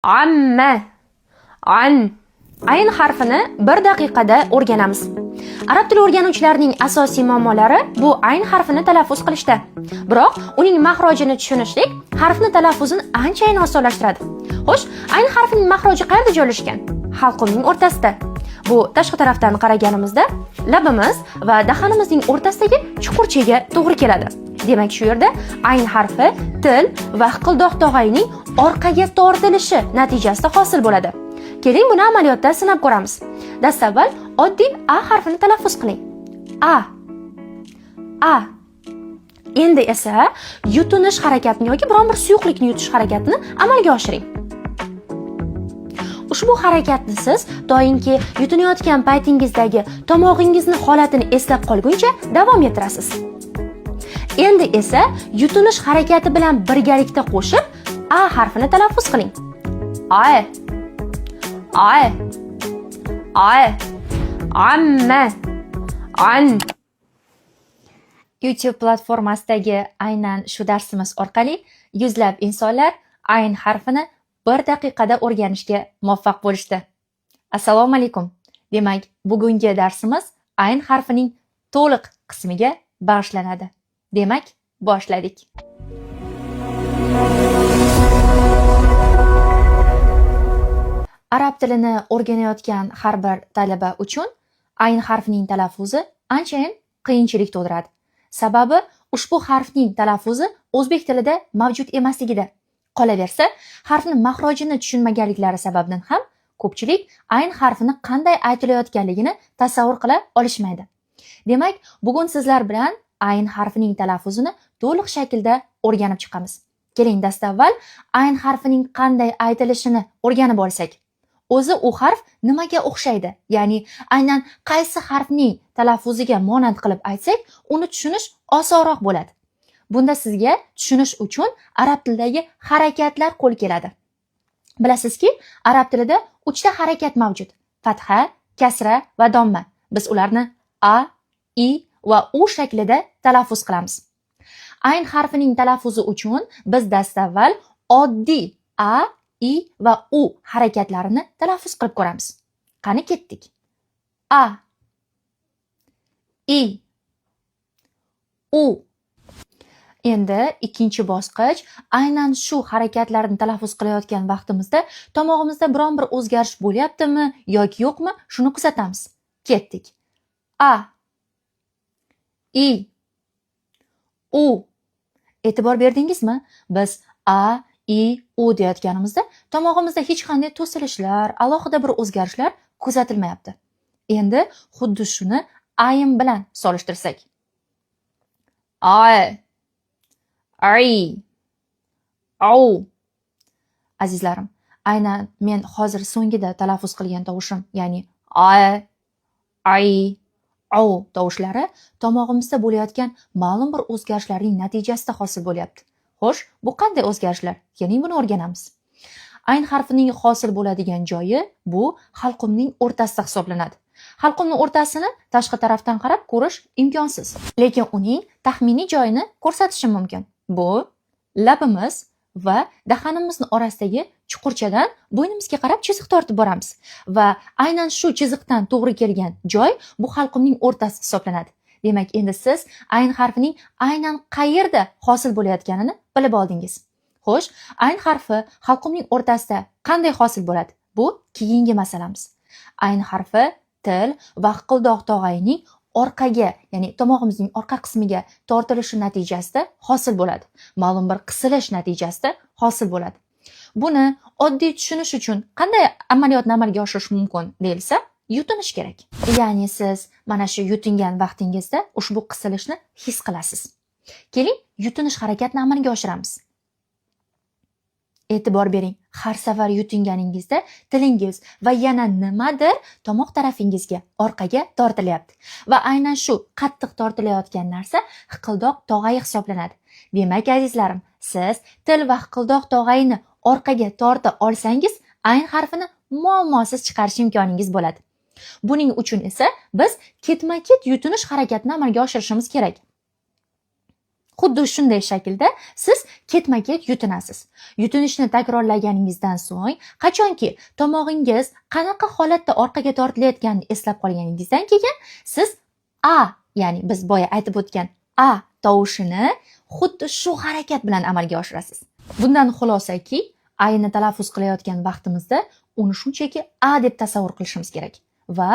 Amma, an. Ayn harfini 1 daqiqada o'rganamiz. Arab tili o'rganuvchilarining asosiy muammolari bu ayn harfini talaffuz qilishda. Biroq uning mahrojini tushunishlik harfni talaffuzini anchayin osonlashtiradi. Xo'sh, ayn harfining mahroji qayerda joylashgan? Halqumning o'rtasida. Bu tashqi tarafdan qaraganimizda labimiz va dahanimizning o'rtasidagi chuqurchaga to'g'ri keladi. Demak, shu yerda ayn harfi til va hiqildoq tog'ayning orqaga tortilishi natijasida hosil bo'ladi. Keling, buni amaliyotda sinab ko'ramiz. Dastavval oddiy a harfini talaffuz qiling. A. Endi esa yutinish harakatini yoki biron bir suyuqlikni yutish harakatini amalga oshiring. Ushbu harakatni siz doimki yutinayotgan paytingizdagi tomog'ingizni holatini eslab qolguncha davom ettirasiz. Endi esa yutinish harakati bilan birgalikda qo'shib a harfini talaffuz qiling. Ay. Amma. An. YouTube platformasidagi aynan shu darsimiz orqali yuzlab insonlar ayn harfini 1 daqiqada o'rganishga muvaffaq bo'lishdi. Assalomu alaykum. Demak, bugungi darsimiz ayn harfining to'liq qismiga bag'ishlanadi. Demak, boshladik. Arab tilini o'rganayotgan har bir talaba uchun ayn harfining talaffuzi anchayin qiyinchilik tug'diradi. Sababi ushbu harfning talaffuzi o'zbek tilida mavjud emasligida. Qolaversa, harfni mahrojini tushunmaganliklari sababdan ham ko'pchilik ayn harfini qanday aytilayotganligini tasavvur qila olishmaydi. Demak, bugun sizlar bilan ayn harfining talaffuzini to'liq shaklda o'rganib chiqamiz. Keling, dastavval ayn harfining qanday aytilishini o'rganib olsak. O'zi u harf nimaga o'xshaydi? Ya'ni aynan qaysi harfning talaffuziga monand qilib aytsak, uni tushunish osonroq bo'ladi. Bunda sizga tushunish uchun arab tilidagi harakatlar qo'l keladi. Bilasizki, arab tilida 3 ta harakat mavjud: fatha, kasra va domma. Biz ularni a, i va u shaklida talaffuz qilamiz. Ayn harfining talaffuzi uchun biz dastavval oddiy a, i va u harakatlarini talaffuz qilib ko'ramiz. Qani ketdik. A, i, u. Endi ikkinchi bosqich, aynan shu harakatlarni talaffuz qilayotgan vaqtimizda tomog'imizda biron bir o'zgarish bo'lyaptimi yoki yo'qmi, shuni kuzatamiz. Ketdik. A, i, u. E'tibor berdingizmi? Biz a, i, u deyotganimizda tomog'imizda hech qanday to'silishlar, alohida bir o'zgarishlar kuzatilmayapti. Endi xuddi shuni ayn bilan solishtirsak. Ay. Ay. Au. Azizlarim, aynan men hozir so'ngida talaffuz qilgan tovushim, ya'ni ay, ay, au tovushlari tomog'imizda bo'layotgan ma'lum bir o'zgarishlarning natijasida hosil bo'lyapti. Xo'sh, bu qanday o'zgarishlar? Keling, buni o'rganamiz. Ayn harfining hosil bo'ladigan joyi bu halqumning o'rtasida hisoblanadi. Halqumning o'rtasini tashqi tarafdan qarab ko'rish imkonsiz, lekin uning taxminiy joyini ko'rsatishim mumkin. Bu labimiz va dahanimizni orasidagi chuqurchadan bo'ynimizga qarab chiziq tortib boramiz va aynan shu chiziqdan to'g'ri kelgan joy bu halqumning o'rtasi hisoblanadi. Demak, endi siz ayn harfining aynan qayerda hosil bo'layotganini bilib oldingiz. Xo'sh, ayn harfi halqumning o'rtasida qanday hosil bo'ladi? Bu keyingi masalamiz. Ayn harfi til va hiqildoq tog'ayning orqaga, ya'ni tomog'imizning orqa qismiga tortilishi natijasida hosil bo'ladi. Ma'lum bir qisilish natijasida hosil bo'ladi. Buni oddiy tushunish uchun qanday amaliyotni amalga oshirish mumkin deyilsa, yutinish kerak. Ya'ni siz mana shu yutingan vaqtingizda ushbu qisilishni his qilasiz. Keling, yutinish harakatini amalga oshiramiz. E'tibor bering, har safar yutinganingizda tilingiz va yana nimadir tomoq tarafingizga orqaga tortilyapti va aynan shu qattiq tortilayotgan narsa hiqildoq tog'ayi hisoblanadi. Demak, azizlarim, siz til va hiqildoq tog'ayini orqaga torta olsangiz, ayn harfini muammosiz chiqarish imkoningiz bo'ladi. Buning uchun esa biz ketma-ket yutinish harakatini amalga oshirishimiz kerak. Xuddi shunday shaklda siz ketma-ket yutinasiz. Yutinishni takrorlaganingizdan so'ng, qachonki tomog'ingiz qanaqa holatda orqaga tortilayotganini eslab qolganingizdan keyin siz a, ya'ni biz boya aytib o'tgan a tovushini xuddi shu harakat bilan amalga oshirasiz. Bundan xulosaki, ayni talaffuz qilayotgan vaqtimizda uni shunchaki a deb tasavvur qilishimiz kerak va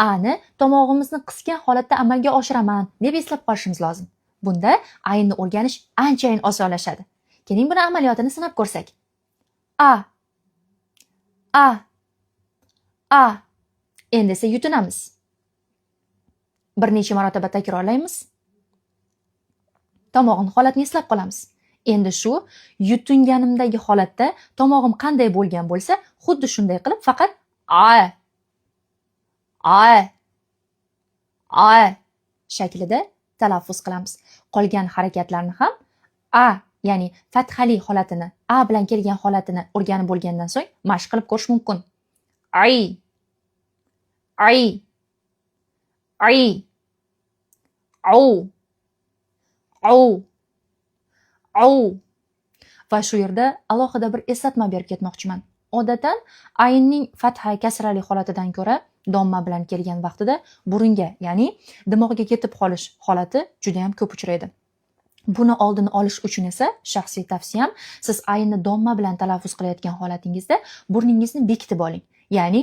ani tomog'imizni qisgan holatda amalga oshiraman deb eslab qolishimiz lozim. Bunda aynni o'rganish anchayin osonlashadi. Keling buni amaliyotini sinab ko'rsak. A. Endi esa yutinamiz. Bir necha marotaba takrorlaymiz. Tomog'im holatini eslab qolamiz. Endi shu yutinganimdagi holatda tomog'im qanday bo'lgan bo'lsa, xuddi shunday qilib faqat a shaklida talaffuz qilamiz. Qolgan harakatlarni ham a, ya'ni fathali holatini, a bilan kelgan holatini o'rganib bo'lgandan so'ng mashq qilib ko'rish mumkin. Va shu yerda alohida bir eslatma berib ketmoqchiman. Odatdan aynning fatha kasrali holatidan ko'ra domma bilan kelgan vaqtida burunga, ya'ni dimog'ga ketib qolish holati juda ham ko'p uchraydi. Buni oldini olish uchun esa shaxsiy tavsiyam, siz aynni domma bilan talaffuz qilayotgan holatingizda burningizni bekitib oling. Ya'ni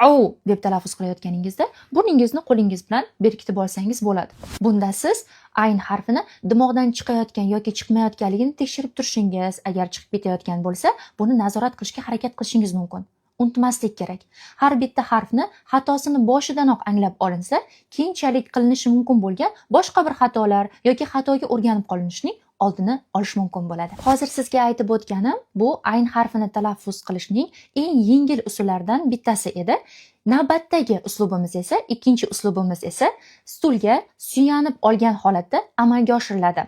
au deb talaffuz qilayotganingizda burningizni qo'lingiz bilan berkitib olsangiz bo'ladi. Bunda siz ayn harfini dimog'dan chiqayotgan yoki chiqmayotganligini tekshirib turishingiz, agar chiqib ketayotgan bo'lsa, buni nazorat qilishga harakat qilishingiz mumkin. Unutmaslik kerak. Har bitta harfni xatosini boshidanoq anglab olinsa, keyinchalik qilinishi mumkin bo'lgan boshqa bir xatolar yoki xatoga o'rganib qolinishning oldini olish mumkin bo'ladi. Hozir sizga aytib o'tganim bu ayn harfini talaffuz qilishning eng yengil usullaridan bittasi edi. Navbatdagi uslubimiz esa, ikkinchi uslubimiz esa stulga suyanib olgan holatda amalga oshiriladi.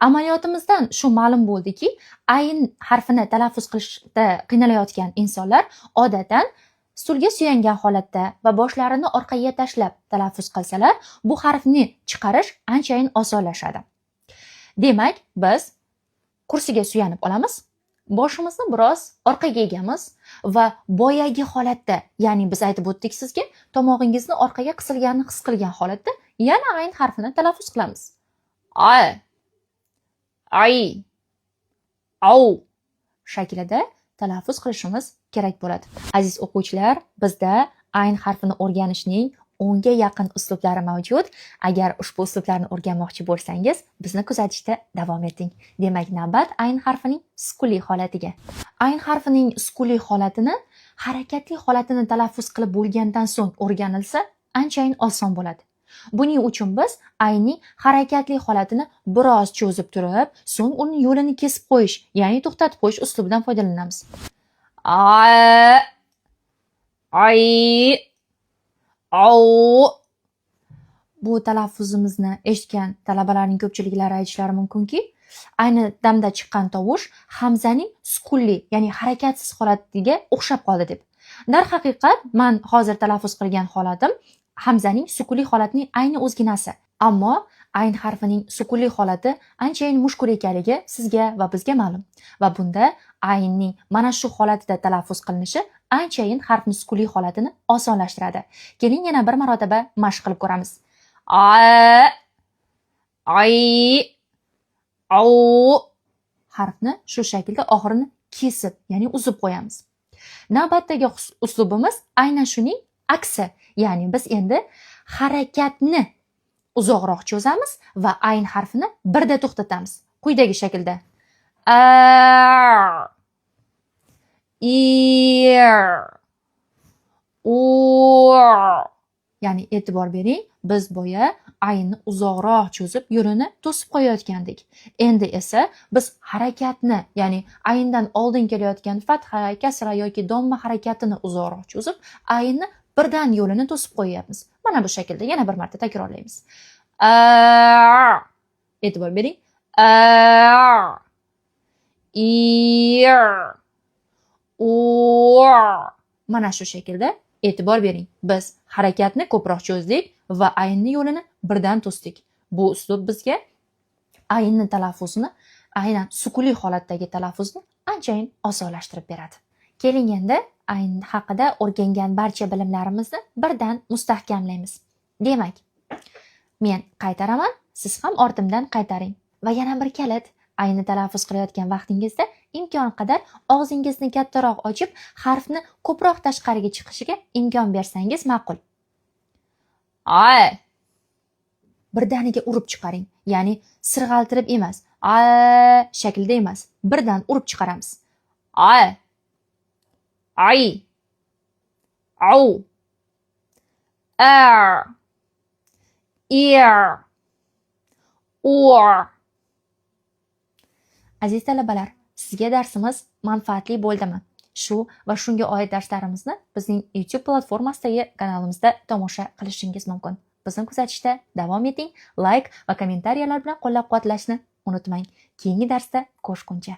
Amaliyotimizdan shu ma'lum bo'ldiki, ayn harfini talaffuz qilishda qiynalayotgan insonlar odatdan stulga suyangan holatda va boshlarini orqaga tashlab talaffuz qilsalar, bu harfni chiqarish anchayin osonlashadi. Demak, biz kursiga suyanib olamiz, boshimizni biroz orqaga egamiz va boyagi holatda, ya'ni biz aytib o'tdik sizga, tomog'ingizni orqaga qisilganini his qilgan holatda yana ayn harfini talaffuz qilamiz. Au shaklida talaffuz qilishimiz kerak bo'ladi. Aziz o'quvchilar, bizda ayn harfini o'rganishning 10 ga yaqin uslublari mavjud. Agar ushbu uslublarni o'rganmoqchi bo'lsangiz, bizni kuzatishda davom eting. Demak, navbat ayn harfining sukunli holatiga. Ayn harfining sukunli holatini harakatli holatini talaffuz qilib bo'lgandan so'ng o'rganilsa, anchayin oson bo'ladi. Buning uchun biz aynning harakatli holatini biroz cho'zib turib, so'ng uni yo'lini kesib qo'yish, ya'ni to'xtatib qo'yish uslubidan foydalanamiz. Bu talaffuzimizni eshitgan talabalarning ko'pchiliklari aytishlari mumkinki, ayni damda chiqqan tovush hamzaning sukunli, ya'ni harakatsiz holatiga o'xshab qoldi deb. Darhaqiqat, men hozir talaffuz qilgan holatim hamzaning sukunli holatining ayni o'zginasi. Ammo ayn harfining sukunli holati anchayin mushkul ekanligi sizga va bizga ma'lum. Va bunda aynning mana shu holatida talaffuz qilinishi anchayin harfning sukunli holatini osonlashtiradi. Keling yana bir marotaba mashq qilib ko'ramiz. Harfni shu shaklda oxirini kesib, ya'ni uzib qo'yamiz. Navbatdagi uslubimiz aynan shuning aksi. Ya'ni biz endi harakatni uzoqroq cho'zamiz va ayn harfini birda to'xtatamiz. Quyidagi shaklda. Ya'ni e'tibor bering, biz boya aynni uzoqroq cho'zib yo'lini to'sib qo'yayotgandik. Endi esa biz harakatni, ya'ni ayndan oldin kelayotgan fatha, kasra yoki domma harakatini uzoqroq cho'zib, aynni birdan yo'lini to'sib qo'yapmiz. Mana bu shaklda yana bir marta takrorlaymiz. E'tibor bering. Mana shu shaklda e'tibor bering. Biz harakatni ko'proq cho'zdik va aynni yo'lini birdan to'sdik. Bu uslub bizga aynni talaffuzini, aynan sukunli holatdagi talaffuzni anchayin osonlashtirib beradi. Keling endi ayn haqida o'rgangan barcha bilimlarimizni birdan mustahkamlaymiz. Demak, men qaytaraman, siz ham ortimdan qaytaring. Va yana bir kalit, aynni talaffuz qilayotgan vaqtingizda imkon qadar og'zingizni kattaroq ochib, harfni ko'proq tashqariga chiqishiga imkon bersangiz ma'qul. Ay. Birdaniga urib chiqaring. Ya'ni sirg'altirib emas, shaklida emas, birdan urib chiqaramiz. Ay. Ay. Au. Ear. Or. Aziz talabalar, sizga darsimiz manfaatli bo'ldimi? Shu va shunga oid darslarimizni bizning YouTube platformasidagi kanalimizda tomosha qilishingiz mumkin. Bizni kuzatishda davom eting, like va kommentariyalar bilan qo'llab-quvvatlashni unutmang. Keyingi darsda ko'rishguncha